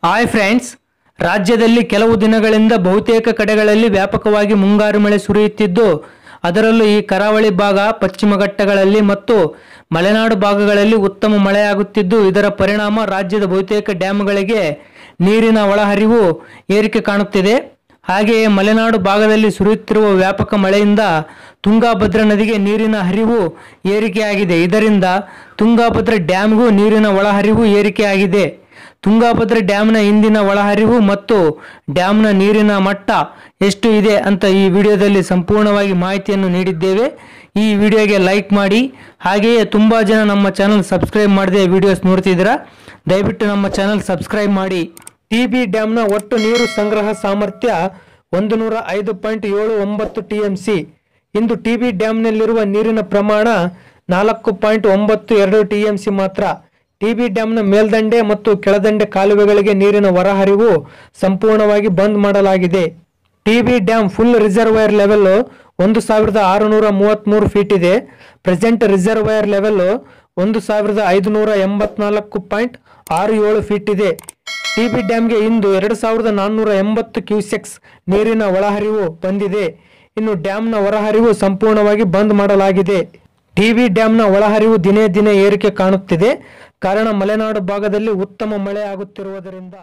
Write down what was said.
Hi friends, ರಾಜ್ಯದಲ್ಲಿ ಕೆಲವು ದಿನಗಳಿಂದ ಬಹುತೇಕ ಕಡೆಗಳಲ್ಲಿ ವ್ಯಾಪಕವಾಗಿ ಮುಂಗಾರು ಮಳೆ ಸುರಿಯುತ್ತಿದ್ದು, ಅದರಲ್ಲೂ ಈ ಕರಾವಳಿ ಭಾಗ, ಪಶ್ಚಿಮ ಘಟ್ಟಗಳಲ್ಲಿ ಮತ್ತು ಮಲೆನಾಡು ಭಾಗಗಳಲ್ಲಿ ಉತ್ತಮ ಮಳೆಯಾಗುತ್ತಿದ್ದು, ಇದರ ಪರಿಣಾಮ ರಾಜ್ಯದ ಬಹುತೇಕ ಡ್ಯಾಂಗಳಿಗೆ ನೀರಿನ ಒಳಹರಿವು ಏರಿಕೆ ಕಾಣುತ್ತಿದೆ. ಹಾಗೆಯೇ ಮಲೆನಾಡು ಭಾಗದಲ್ಲಿ ಸುರಿಯುತ್ತಿರುವ ವ್ಯಾಪಕ ಮಳೆಯಿಂದ ತುಂಗಭದ್ರಾ ನದಿಗೆ ನೀರಿನ ಹರಿವು ಏರಿಕೆಯಾಗಿದೆ. ಇದರಿಂದ ತುಂಗಭದ್ರಾ ಡ್ಯಾಂಗೂ ನೀರಿನ ಒಳಹರಿವು ಏರಿಕೆಯಾಗಿದೆ. ತುಂಗಭದ್ರಾ ಡ್ಯಾಮ್ನ ಇಂದಿನ ಒಳಹರಿವು ಮತ್ತು ಡ್ಯಾಮ್ನ ನೀರಿನ ಮಟ್ಟ ಎಷ್ಟು ಇದೆ ಅಂತ ಈ ವಿಡಿಯೋದಲ್ಲಿ ಸಂಪೂರ್ಣವಾಗಿ ಮಾಹಿತಿಯನ್ನು ನೀಡಿದ್ದೇವೆ. ಈ ವಿಡಿಯೋಗೆ ಲೈಕ್ ಮಾಡಿ. ಹಾಗೆಯೇ ತುಂಬ ಜನ ನಮ್ಮ ಚಾನಲ್ ಸಬ್ಸ್ಕ್ರೈಬ್ ಮಾಡದೆ ವಿಡಿಯೋಸ್ ನೋಡ್ತಿದ್ದೀರಾ, ದಯವಿಟ್ಟು ನಮ್ಮ ಚಾನಲ್ ಸಬ್ಸ್ಕ್ರೈಬ್ ಮಾಡಿ. ಟಿ.ಬಿ ಡ್ಯಾಮ್ನ ಒಟ್ಟು ನೀರು ಸಂಗ್ರಹ ಸಾಮರ್ಥ್ಯ 105.79 TMC. ಇಂದು ಟಿ.ಬಿ ಡ್ಯಾಮ್ನಲ್ಲಿರುವ ನೀರಿನ ಪ್ರಮಾಣ 4.92 TMC ಮಾತ್ರ. ಟಿ.ಬಿ ಡ್ಯಾಮ್ನ ಮೇಲ್ದಂಡೆ ಮತ್ತು ಕೆಳದಂಡೆ ಕಾಲುವೆಗಳಿಗೆ ನೀರಿನ ಹೊರಹರಿವು ಸಂಪೂರ್ಣವಾಗಿ ಬಂದ್ ಮಾಡಲಾಗಿದೆ. TB dam full reservoir level 1633 feet ಇದೆ. ಪ್ರೆಸೆಂಟ್ ರಿಸರ್ವೈರ್ ಲೆವೆಲ್ 1584.67 ಫೀಟ್ ಇದೆ. ಟಿ.ಬಿ ಡ್ಯಾಮ್ಗೆ ಇಂದು 2480 ಕ್ಯೂಸೆಕ್ಸ್ ನೀರಿನ ಒಳಹರಿವು ಬಂದಿದೆ. ಇನ್ನು ಡ್ಯಾಮ್ನ ಹೊರಹರಿವು ಸಂಪೂರ್ಣವಾಗಿ ಬಂದ್ ಮಾಡಲಾಗಿದೆ. ಟಿ.ಬಿ ಡ್ಯಾಮ್ನ ಒಳಹರಿವು ದಿನೇ ದಿನೇ ಏರಿಕೆ ಕಾಣುತ್ತಿದೆ. ಕಾರಣ ಮಲೆನಾಡು ಭಾಗದಲ್ಲಿ ಉತ್ತಮ ಮಳೆ ಆಗುತ್ತಿರುವುದರಿಂದ.